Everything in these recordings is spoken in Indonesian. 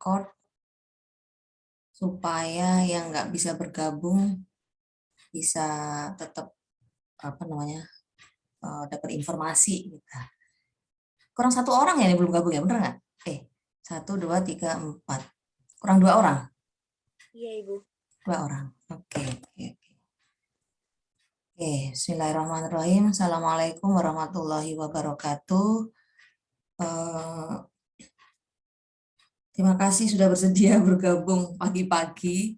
record supaya yang nggak bisa bergabung bisa tetap dapat informasi gitu. Kurang 1 orang ya ini belum gabung ya, bener nggak? 1, 2, 3, 4. Kurang 2 orang? Iya, Ibu. 2 orang. Oke. Bismillahirrahmanirrahim. Assalamualaikum warahmatullahi wabarakatuh. Terima kasih sudah bersedia bergabung pagi-pagi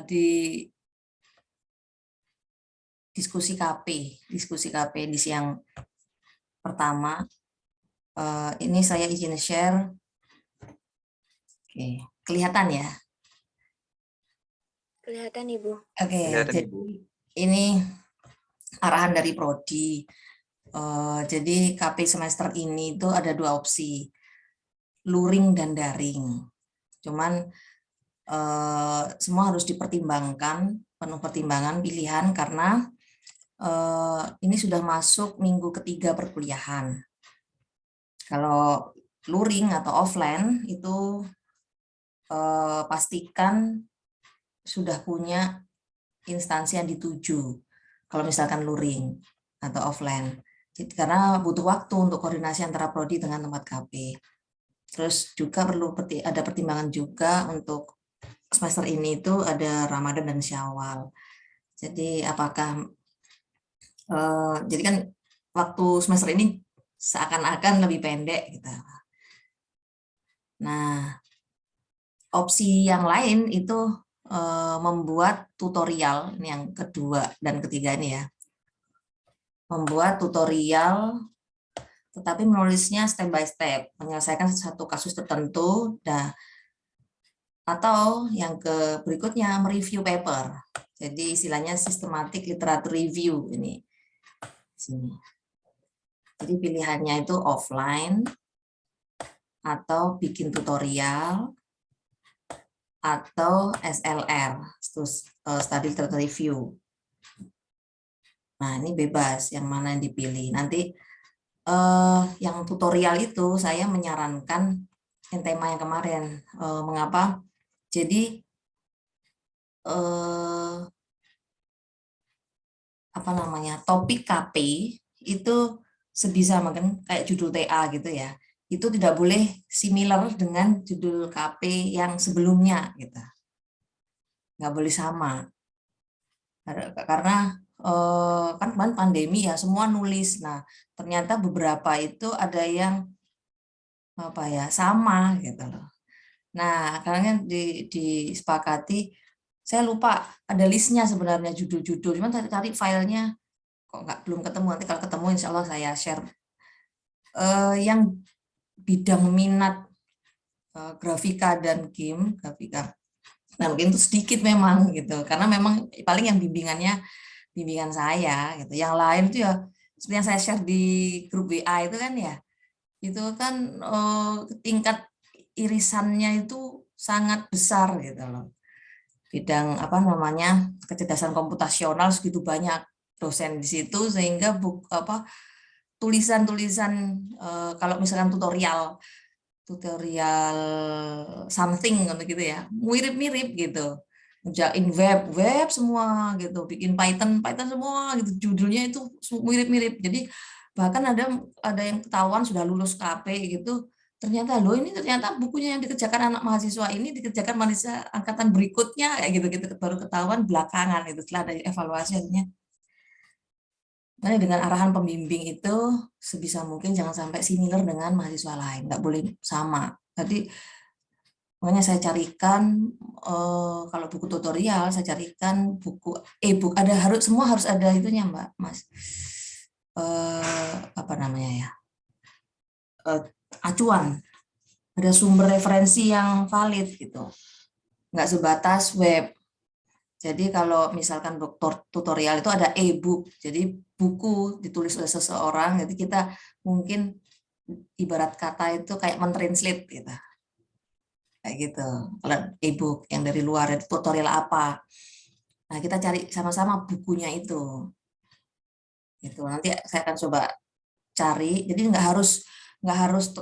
di diskusi KP di siang pertama. Ini saya izin share. Oke, kelihatan ya? Kelihatan, Ibu. Oke, jadi ini arahan dari Prodi. Jadi KP semester ini itu ada 2 opsi, luring dan daring. Cuman semua harus dipertimbangkan, penuh pertimbangan pilihan karena ini sudah masuk minggu ketiga perkuliahan. Kalau luring atau offline itu pastikan sudah punya instansi yang dituju. Kalau misalkan luring atau offline, karena butuh waktu untuk koordinasi antara prodi dengan tempat KP. Terus juga perlu ada pertimbangan juga untuk semester ini itu ada Ramadan dan Syawal. Jadi apakah jadi kan waktu semester ini seakan-akan lebih pendek gitu. Nah, opsi yang lain itu membuat tutorial, ini yang kedua dan ketiga ini ya. Membuat tutorial tetapi menulisnya step by step, menyelesaikan satu kasus tertentu, atau yang berikutnya mereview paper. Jadi istilahnya systematic literature review ini. Sini. Jadi pilihannya itu offline atau bikin tutorial atau SLR, study literature review. Nah, ini bebas yang mana yang dipilih. Nanti yang tutorial itu saya menyarankan yang tema yang kemarin. Mengapa? Jadi topik KP itu sebisa mungkin kayak judul TA gitu ya. Itu tidak boleh similar dengan judul KP yang sebelumnya gitu. Nggak boleh sama. Karena kan kemarin pandemi ya, semua nulis. Nah, ternyata beberapa itu ada yang sama gitu loh. Nah, karena disepakati, saya lupa ada listnya sebenarnya judul-judul, cuman saya cari filenya kok belum ketemu. Nanti kalau ketemu insya Allah saya share. Yang bidang minat grafika dan game, nah mungkin itu sedikit memang gitu, karena memang paling yang bimbingan saya gitu. Yang lain itu ya seperti yang saya share di grup WA itu kan ya, itu kan tingkat irisannya itu sangat besar gitu loh. Bidang kecerdasan komputasional segitu banyak dosen di situ, sehingga tulisan-tulisan kalau misalkan tutorial something gitu ya, mirip-mirip gitu. Ngerjain web semua gitu, bikin Python semua gitu, judulnya itu mirip-mirip. Jadi bahkan ada yang ketahuan sudah lulus KP gitu, ternyata bukunya yang dikerjakan anak mahasiswa ini dikerjakan mahasiswa angkatan berikutnya kayak gitu baru ketahuan belakangan itu setelah dari evaluasi akhirnya. Nah, dengan arahan pembimbing itu sebisa mungkin jangan sampai similar dengan mahasiswa lain, nggak boleh sama. Tadi makanya saya carikan kalau buku tutorial saya carikan buku e-book, semua harus ada itunya Mbak, Mas. Acuan, ada sumber referensi yang valid gitu, nggak sebatas web. Jadi kalau misalkan tutorial itu ada e-book, jadi buku ditulis oleh seseorang, jadi kita mungkin ibarat kata itu kayak mentranslate gitu. Kayak gitu. Kalau e-book yang dari luar, tutorial apa. Nah, kita cari sama-sama bukunya itu. Gitu. Nanti saya akan coba cari, jadi nggak harus nggak harus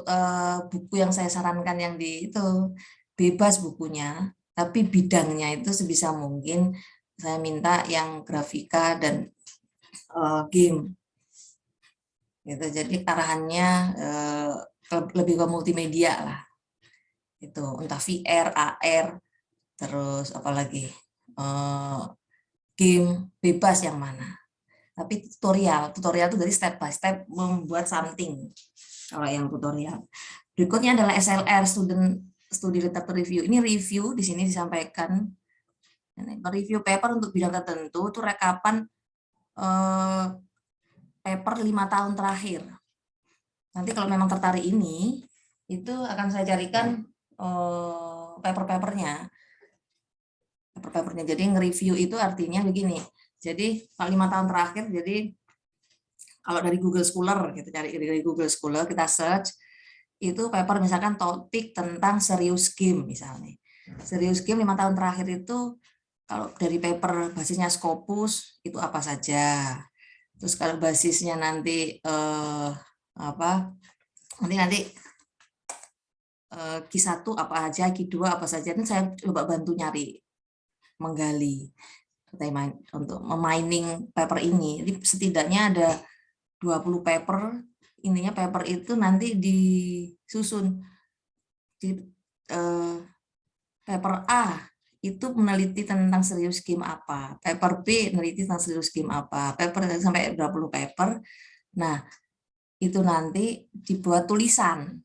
buku yang saya sarankan yang di itu, bebas bukunya, tapi bidangnya itu sebisa mungkin saya minta yang grafika dan game gitu. Jadi arahannya lebih ke multimedia lah, itu entah VR, AR, terus apalagi game, bebas yang mana. Tapi tutorial itu dari step by step membuat something. Kalau yang tutorial. Berikutnya adalah SLR, Student Studi Literature Review. Ini review di sini disampaikan review paper untuk bidang tertentu itu rekapan paper 5 tahun terakhir. Nanti kalau memang tertarik ini, itu akan saya carikan paper-papernya. Jadi nge-review itu artinya begini. Jadi 5 tahun terakhir, jadi kalau dari Google Scholar, kita cari dari Google Scholar, kita search, itu paper misalkan topik tentang serius game misalnya. Serius game 5 tahun terakhir itu, kalau dari paper basisnya Scopus, itu apa saja. Terus kalau basisnya nanti nanti Q1 apa aja, Q2 apa saja, itu saya coba bantu nyari, menggali untuk memining paper ini. Jadi setidaknya ada 20 paper, intinya paper itu nanti disusun. Di paper A itu meneliti tentang serius game apa, paper B meneliti tentang serius game apa, paper sampai 20 paper. Nah, itu nanti dibuat tulisan.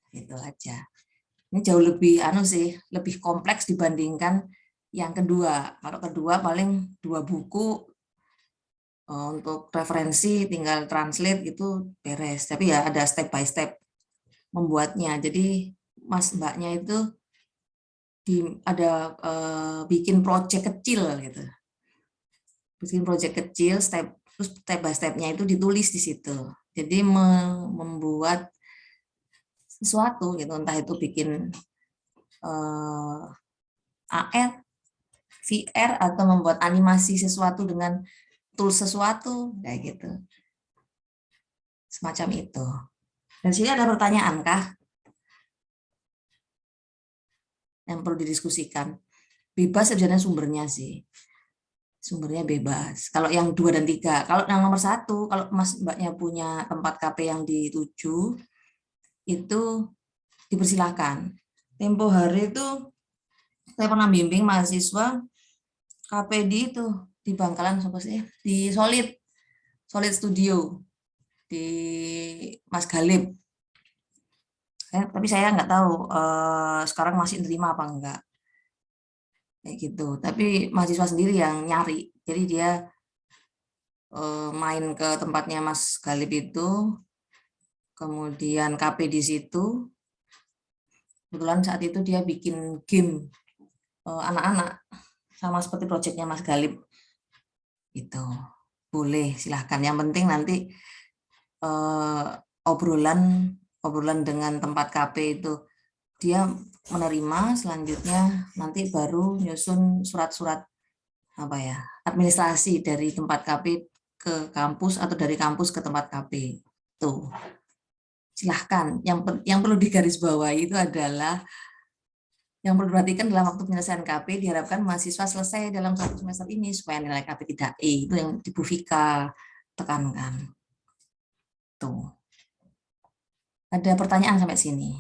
Itu aja. Ini jauh lebih lebih kompleks dibandingkan yang kedua. Kalau kedua paling 2 buku, untuk referensi tinggal translate gitu beres. Tapi ya ada step by step membuatnya. Jadi Mas Mbaknya itu ada bikin project kecil gitu. Bikin project kecil, terus step by step-nya itu ditulis di situ. Jadi membuat sesuatu gitu, entah itu bikin AR, VR, atau membuat animasi sesuatu dengan tools sesuatu kayak gitu. Semacam itu. Dan sini ada pertanyaan kah yang perlu didiskusikan? Bebas sebenarnya sumbernya sih. Sumbernya bebas. Kalau yang 2 dan 3, kalau yang nomor 1, kalau Mas Mbaknya punya tempat KP yang dituju, itu dipersilahkan. Tempo hari itu saya pernah bimbing mahasiswa KP di Bangkalan, di Solid Studio, di Mas Galib. Tapi saya nggak tahu sekarang masih nerima apa enggak. Kayak gitu. Tapi mahasiswa sendiri yang nyari. Jadi dia main ke tempatnya Mas Galib itu, kemudian KP di situ. Kebetulan saat itu dia bikin game anak-anak sama seperti proyeknya Mas Galib. Itu boleh, silahkan. Yang penting nanti obrolan dengan tempat KP itu dia menerima, selanjutnya nanti baru nyusun surat-surat administrasi dari tempat KP ke kampus atau dari kampus ke tempat KP. Tuh. Silahkan. Yang perlu digarisbawahi itu adalah yang perlu diperhatikan dalam waktu penyelesaian KP diharapkan mahasiswa selesai dalam 1 semester ini supaya nilai KP tidak E. Itu yang di Bu Vika tekankan. Tuh. Ada pertanyaan sampai sini?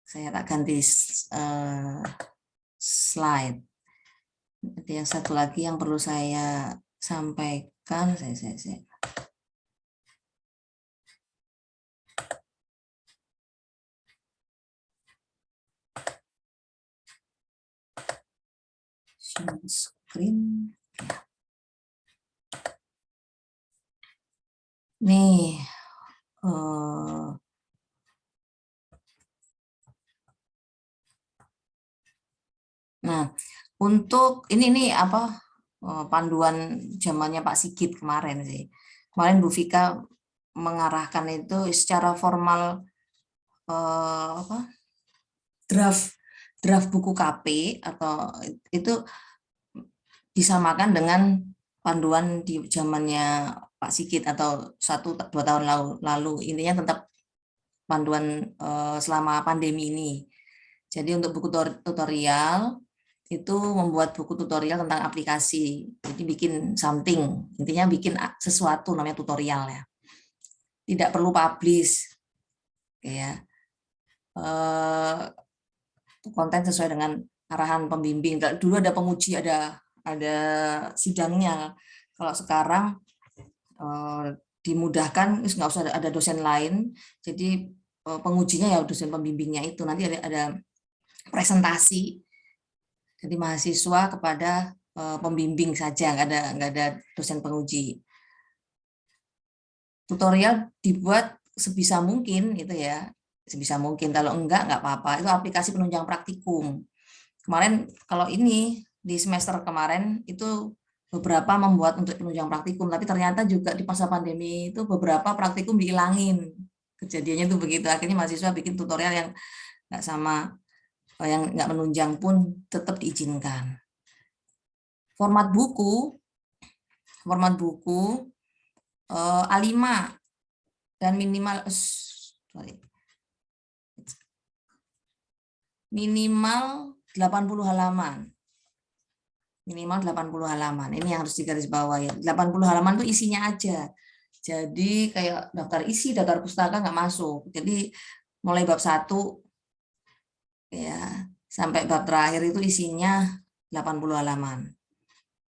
Saya tak ganti slide. Ada yang satu lagi yang perlu saya sampaikan. Saya. Share screen. Nih, nah, untuk ini panduan zamannya Pak Sigit kemarin sih. Kemarin Bu Vika mengarahkan itu secara formal draft buku KP atau itu disamakan dengan panduan di zamannya Pak Sigit atau 1-2 tahun lalu. Intinya tetap panduan selama pandemi ini. Jadi untuk buku tutorial itu membuat buku tutorial tentang aplikasi. Jadi bikin something, intinya bikin sesuatu namanya tutorial ya. Tidak perlu publish, ya. Konten sesuai dengan arahan pembimbing. Dulu ada penguji, ada sidangnya. Kalau sekarang dimudahkan, nggak usah ada dosen lain. Jadi pengujinya ya dosen pembimbingnya itu. Nanti ada presentasi dari mahasiswa kepada pembimbing saja, nggak ada dosen penguji. Tutorial dibuat sebisa mungkin gitu ya, sebisa mungkin. Kalau enggak apa-apa. Itu aplikasi penunjang praktikum. Kemarin kalau ini di semester kemarin itu beberapa membuat untuk penunjang praktikum, tapi ternyata juga di masa pandemi itu beberapa praktikum dihilangin. Kejadiannya itu begitu. Akhirnya mahasiswa bikin tutorial yang nggak sama, yang nggak menunjang pun tetap diizinkan. Format buku A5 dan minimal 80 halaman. Minimal 80 halaman. Ini yang harus digarisbawahi. 80 halaman itu isinya aja. Jadi kayak daftar isi, daftar pustaka nggak masuk. Jadi mulai bab 1 ya sampai bab terakhir itu isinya 80 halaman.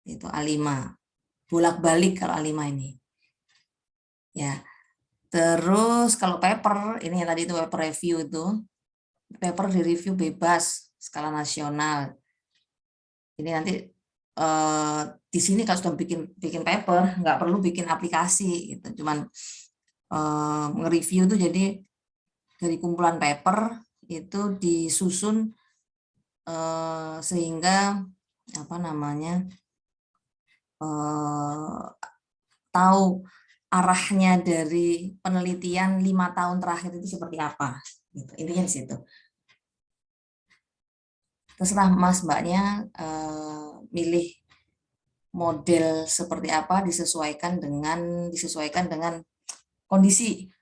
Itu A5. Bolak-balik kalau A5 ini. Ya. Terus kalau paper, ini yang tadi itu paper review itu. Paper di review bebas skala nasional. Ini nanti di sini kalau sudah bikin paper nggak perlu bikin aplikasi gitu, cuman nge-review itu jadi dari kumpulan paper itu disusun sehingga apa namanya tahu arahnya dari penelitian 5 tahun terakhir itu seperti apa gitu. Intinya di situ. Terserah Mas Mbaknya milih model seperti apa, disesuaikan dengan kondisi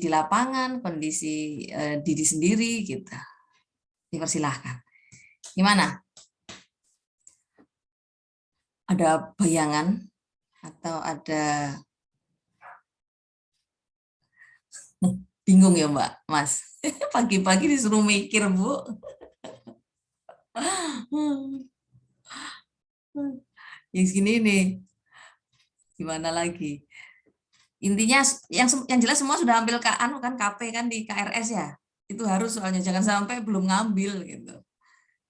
di lapangan, kondisi diri sendiri gitu. Dipersilahkan. Gimana? Ada bayangan atau ada bingung ya Mbak, Mas? Pagi-pagi disuruh mikir, Bu. Yang gini nih, gimana lagi? Intinya yang jelas semua sudah ambil kan KP kan di KRS ya. Itu harus soalnya jangan sampai belum ngambil gitu.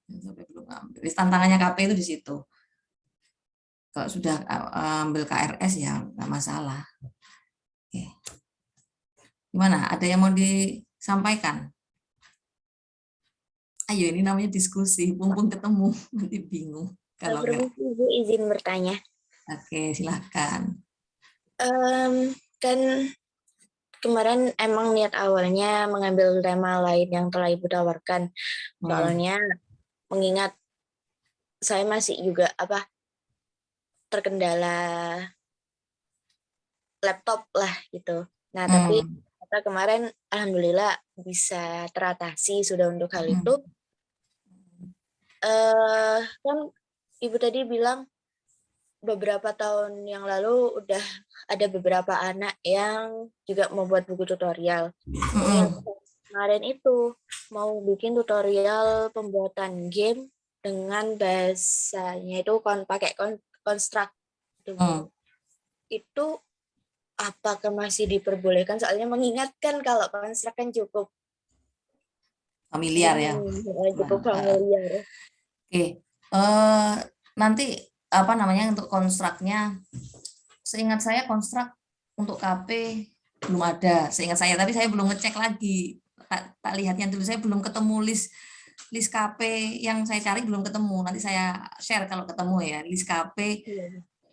Sampai belum ngambil. Tantangannya KP itu di situ. Kalau sudah ambil KRS ya nggak masalah. Oke. Gimana? Ada yang mau disampaikan? Ayo, ini namanya diskusi, mumpung ketemu, nanti bingung. Kalau enggak. Permisi Ibu, izin bertanya. Oke, silahkan. Kan kemarin emang niat awalnya mengambil tema lain yang telah Ibu tawarkan. Soalnya mengingat saya masih juga terkendala laptop lah gitu. Nah, tapi kemarin alhamdulillah bisa teratasi sudah untuk hal itu. Kan Ibu tadi bilang beberapa tahun yang lalu udah ada beberapa anak yang juga membuat buku tutorial. Yang kemarin itu mau bikin tutorial pembuatan game dengan bahasanya itu pakai construct. Itu apakah masih diperbolehkan? Soalnya mengingatkan kalau construct kan cukup familiar ya. Cukup familiar. Oke. Nanti apa namanya untuk konstruknya, seingat saya konstruk untuk KP belum ada, seingat saya, tapi saya belum ngecek lagi. Tak lihatnya dulu, saya belum ketemu list KP yang saya cari, belum ketemu. Nanti saya share kalau ketemu ya, list KP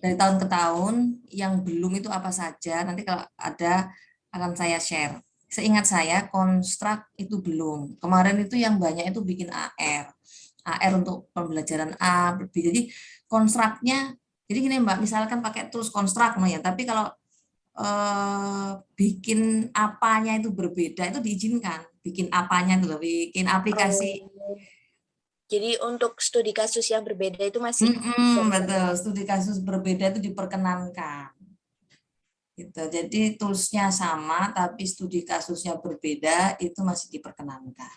dari tahun ke tahun yang belum itu apa saja. Nanti kalau ada akan saya share. Seingat saya konstruk itu belum. Kemarin itu yang banyak itu bikin AR untuk pembelajaran A, B. Jadi konstruknya Jadi gini Mbak, misalkan pakai tools construct ya, tapi kalau bikin apanya itu berbeda itu diizinkan. Bikin apanya itu loh, bikin aplikasi. Oh, jadi untuk studi kasus yang berbeda itu masih Betul, studi kasus berbeda itu diperkenankan. Gitu. Jadi toolsnya sama, tapi studi kasusnya berbeda itu masih diperkenankan.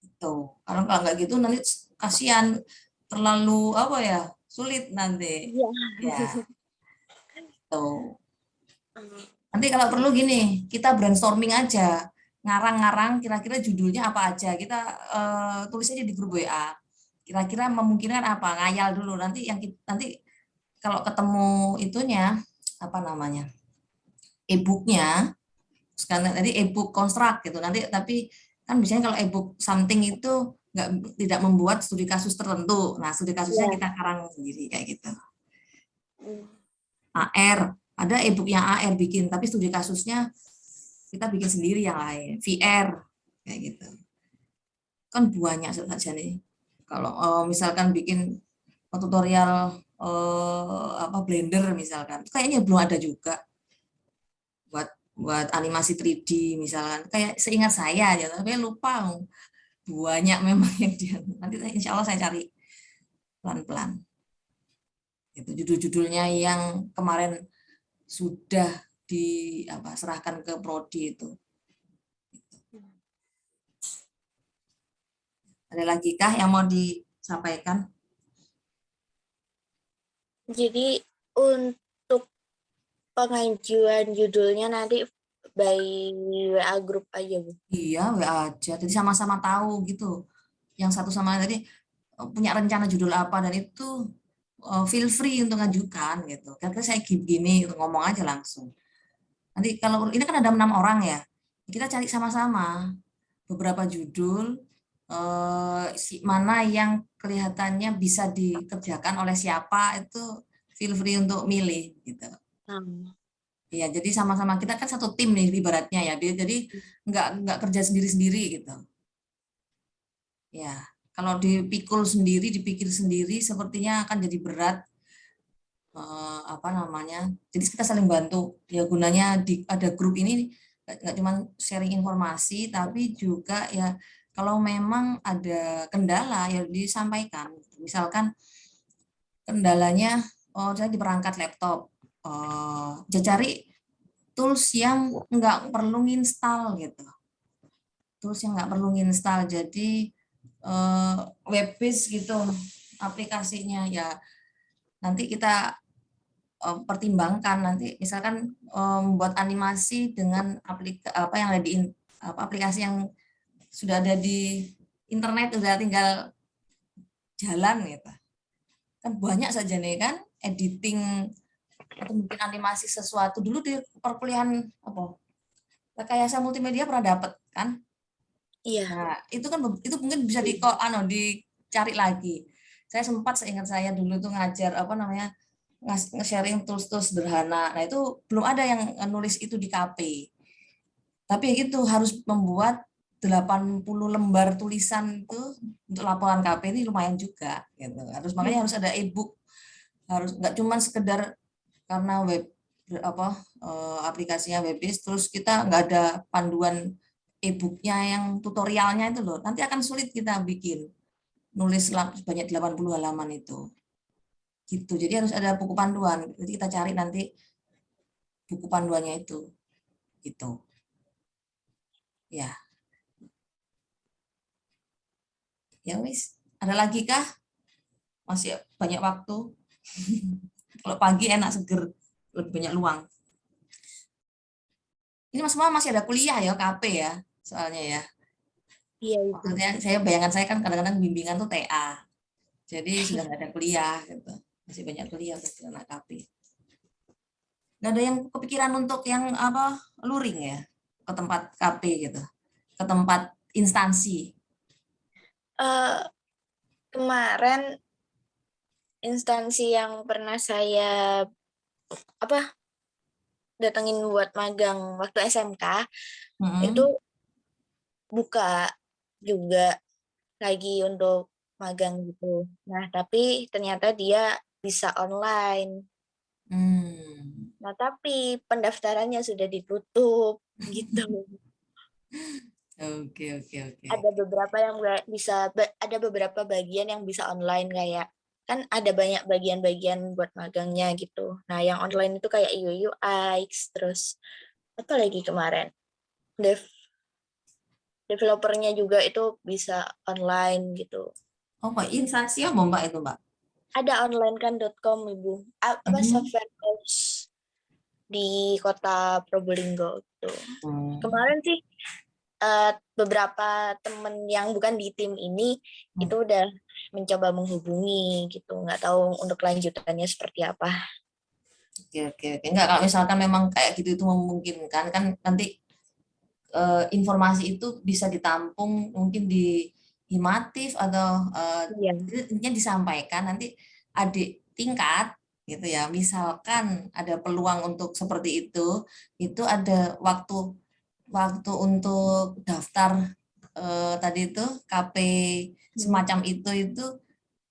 Itu. Kalau nggak gitu nanti kasihan terlalu apa ya, sulit nanti. Iya. Ya, tuh. Hmm. Nanti kalau perlu gini, kita brainstorming aja, ngarang-ngarang kira-kira judulnya apa aja. Kita tulis aja di grup WA. Kira-kira memungkinkan apa? Ngayal dulu. Nanti kalau ketemu itunya apa namanya? E-booknya, sekarang tadi e-book konstruk gitu. Nanti tapi kan biasanya kalau e-book something itu tidak membuat studi kasus tertentu. Nah, studi kasusnya Ya. kita karang sendiri kayak gitu. Hmm. AR, ada e-book yang AR bikin, tapi studi kasusnya kita bikin sendiri yang lain. VR kayak gitu. Kan banyak saja nih. Kalau misalkan bikin tutorial apa Blender misalkan, kayaknya belum ada juga buat buat animasi 3D misalkan. Kayak seingat saya aja, tapi lupa banyak memang yang dia. Nanti insya Allah saya cari pelan-pelan. Itu judul-judulnya yang kemarin sudah serahkan ke prodi itu. Ada lagi kah yang mau disampaikan? Jadi untuk pengajuan judulnya nanti by WA group aja, Bu. Iya, WA aja. Jadi sama-sama tahu gitu. Yang satu sama lain tadi punya rencana judul apa dan itu feel free untuk ngajukan gitu. Kira-kira saya gini ngomong aja langsung. Nanti kalau ini kan ada 6 orang ya, kita cari sama-sama beberapa judul mana yang kelihatannya bisa dikerjakan oleh siapa itu feel free untuk milih gitu. Hmm. Iya, jadi sama-sama kita kan satu tim nih ibaratnya ya. Jadi nggak kerja sendiri-sendiri gitu. Ya, kalau dipikir sendiri, sepertinya akan jadi berat. Apa namanya? Jadi kita saling bantu. Ya gunanya ada grup ini nggak cuma sharing informasi, tapi juga ya kalau memang ada kendala ya disampaikan. Misalkan kendalanya, saya di perangkat laptop, cari tools yang nggak perlu install gitu. Tools yang nggak perlu install. Jadi web based gitu aplikasinya ya nanti kita pertimbangkan nanti misalkan membuat animasi dengan apa yang ada di aplikasi yang sudah ada di internet udah tinggal jalan gitu kan banyak saja nih kan editing atau mungkin animasi sesuatu dulu di perkuliahan apa rekayasa multimedia pernah dapat kan. Iya. Nah, itu mungkin bisa dicari lagi. Saya sempat seingat saya dulu tuh ngajar apa namanya nge-sharing tools-tools sederhana. Nah, itu belum ada yang nulis itu di KP. Tapi gitu harus membuat 80 lembar tulisan itu untuk laporan KP ini lumayan juga gitu. Makanya harus ada e-book. Harus nggak cuma sekedar karena aplikasinya web based terus kita nggak ada panduan e-booknya yang tutorialnya itu loh nanti akan sulit kita bikin nulis sebanyak 80 halaman itu gitu jadi harus ada buku panduan jadi kita cari nanti buku panduannya itu gitu ya ya wis ada lagi kah masih banyak waktu kalau pagi enak seger lebih banyak luang ini mas semua masih ada kuliah ya KP ya soalnya ya. Iya itu. Maksudnya saya bayangan saya kan kadang-kadang bimbingan tuh TA. Jadi sudah nggak ada kuliah gitu. Masih banyak kuliah berarti anak KP. Nggak ada yang kepikiran untuk yang apa luring ya ke tempat KP gitu. Ke tempat instansi. Eh, kemarin instansi yang pernah saya datengin buat magang waktu SMK itu Hmm. buka juga lagi untuk magang gitu. Nah, tapi ternyata dia bisa online. Nah, tapi pendaftarannya sudah ditutup gitu. Oke. Ada beberapa yang ada beberapa bagian yang bisa online, kayak kan ada banyak bagian-bagian buat magangnya gitu. Nah, yang online itu kayak UI UX, terus apa lagi kemarin? Developernya juga itu bisa online gitu. Oh, Mbak, instansi apa Mbak itu, Mbak? Ada onlinekan.com, Ibu. Apa software course di kota Probolinggo gitu. Kemarin sih beberapa temen yang bukan di tim ini itu udah mencoba menghubungi gitu, nggak tahu untuk lanjutannya seperti apa. Oke. Enggak, kalau misalkan memang kayak gitu itu memungkinkan, kan nanti informasi itu bisa ditampung mungkin di Himatif atau intinya disampaikan nanti adik tingkat gitu ya. Misalkan ada peluang untuk seperti itu ada waktu untuk daftar tadi itu KP semacam itu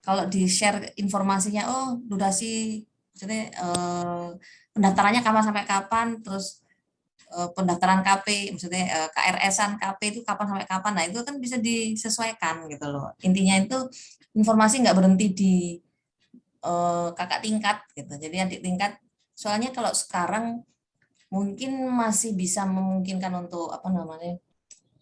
kalau di-share informasinya, oh durasi maksudnya pendaftarannya kapan sampai kapan, terus pendaftaran KP maksudnya KRS-an KP itu kapan sampai kapan, nah itu kan bisa disesuaikan gitu loh. Intinya itu informasi nggak berhenti di kakak tingkat gitu, jadi adik tingkat. Soalnya kalau sekarang mungkin masih bisa memungkinkan untuk apa namanya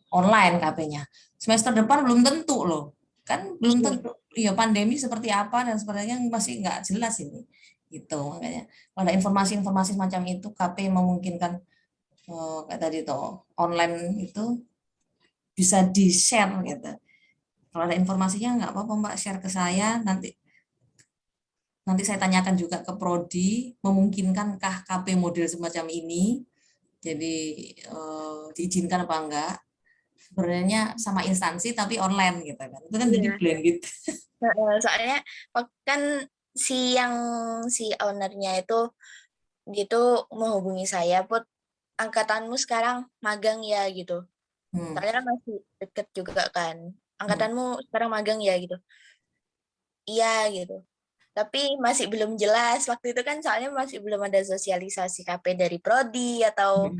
online KP-nya. Semester depan belum tentu loh, kan belum tentu. Iya, pandemi seperti apa dan sebagainya masih nggak jelas ini. Gitu makanya. Kalau ada informasi-informasi semacam itu, KP memungkinkan kayak tadi tuh online itu bisa di-share gitu. Kalau ada informasinya nggak apa-apa Mbak, share ke saya, nanti saya tanyakan juga ke prodi, memungkinkankah KP model semacam ini, jadi diizinkan apa enggak. Sebenarnya sama instansi tapi online gitu kan, itu kan jadi blended. Soalnya kan si ownernya itu gitu menghubungi saya, Put, angkatanmu sekarang magang ya gitu. Soalnya kan masih deket juga kan, angkatanmu sekarang magang ya gitu. Iya gitu. Tapi masih belum jelas waktu itu kan, soalnya masih belum ada sosialisasi KP dari prodi atau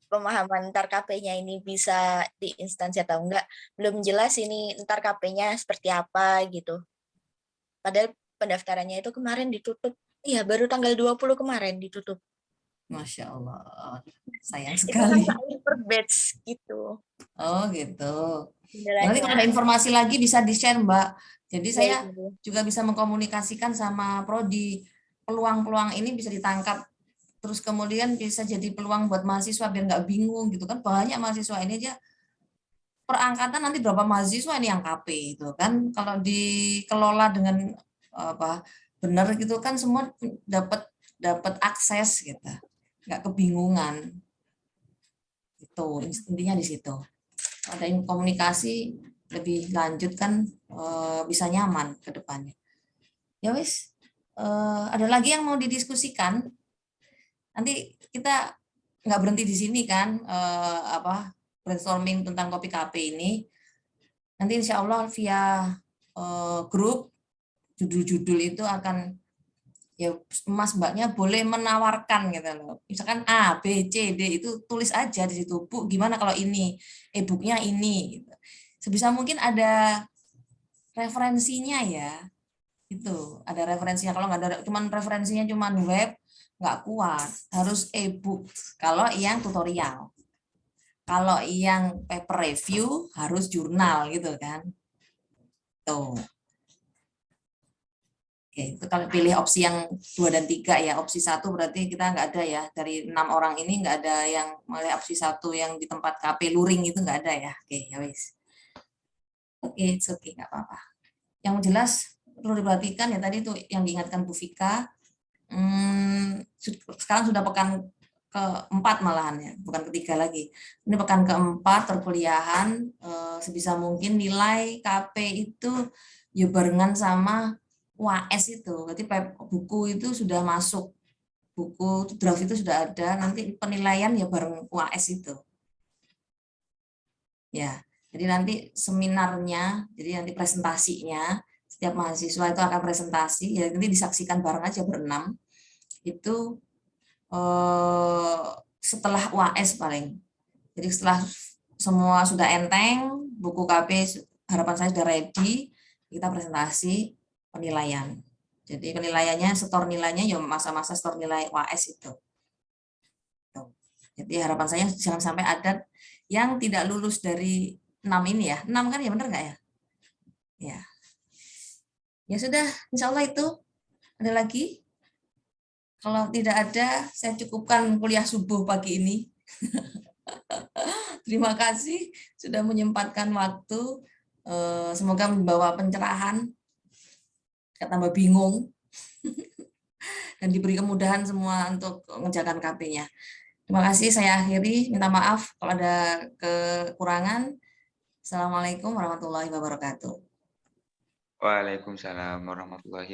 pemahaman ntar KP-nya ini bisa di instansi atau enggak. Belum jelas ini ntar KP-nya seperti apa gitu. Padahal pendaftarannya itu kemarin ditutup. Iya, baru tanggal 20 kemarin ditutup. Masya Allah, sayang Itu kan sekali. per batch gitu. Oh gitu. Nanti kalau ada Kendalanya. informasi lagi bisa di-share Mbak. Jadi Ya, saya itu. juga bisa mengkomunikasikan sama prodi. Peluang-peluang ini bisa ditangkap, terus kemudian bisa jadi peluang buat mahasiswa biar nggak bingung gitu kan. Banyak mahasiswa ini aja per angkatan nanti berapa mahasiswa ini yang KP itu kan. Kalau dikelola dengan apa benar gitu kan, semua dapat dapat akses gitu. Nggak kebingungan. Itu intinya di situ. Ada komunikasi lebih lanjut kan bisa nyaman ke depannya. Ya wis, ada lagi yang mau didiskusikan? Nanti kita nggak berhenti di sini kan, brainstorming tentang kopi KP ini. Nanti insya Allah via grup judul-judul itu akan, ya Mas Mbaknya boleh menawarkan gitu loh. Misalkan A, B, C, D itu tulis aja di situ. Bu, gimana kalau ini? E-booknya ini gitu. Sebisa mungkin ada referensinya ya. Itu, ada referensinya. Kalau nggak ada cuman referensinya cuman web, nggak kuat. Harus e-book kalau yang tutorial. Kalau yang paper review harus jurnal gitu kan. Tuh. Oke, itu kalau pilih opsi yang 2 dan 3 ya. Opsi 1 berarti kita nggak ada ya. Dari 6 orang ini nggak ada yang mulai opsi 1 yang di tempat KP luring itu nggak ada ya. Oke, ya wis. Oke, oke, nggak apa-apa. Yang jelas perlu diperhatikan ya tadi itu yang diingatkan Bu Vika. Sekarang sudah pekan keempat malahan ya, bukan ketiga lagi. Ini pekan keempat perkuliahan, sebisa mungkin nilai KP itu ya barengan sama UAS itu. Berarti buku itu sudah masuk, buku draft itu sudah ada, nanti penilaian ya bareng UAS itu. Ya, jadi nanti seminarnya, jadi nanti presentasinya setiap mahasiswa itu akan presentasi, ya nanti disaksikan bareng aja berenam. Itu setelah UAS paling. Jadi setelah semua sudah enteng, buku KP harapan saya sudah ready, kita presentasi penilaian. Jadi penilaiannya, setor nilainya ya masa-masa setor nilai UAS itu. Jadi harapan saya jangan sampai ada yang tidak lulus dari 6 ini ya. 6 kan ya, benar nggak ya? Ya. Ya sudah, insya Allah itu. Ada lagi? Kalau tidak ada, saya cukupkan kuliah subuh pagi ini. Terima kasih sudah menyempatkan waktu. Semoga membawa pencerahan. Saya tambah bingung. Dan diberi kemudahan semua untuk mengerjakan KP-nya. Terima kasih, saya akhiri. Minta maaf kalau ada kekurangan. Assalamualaikum warahmatullahi wabarakatuh. Waalaikumsalam warahmatullahi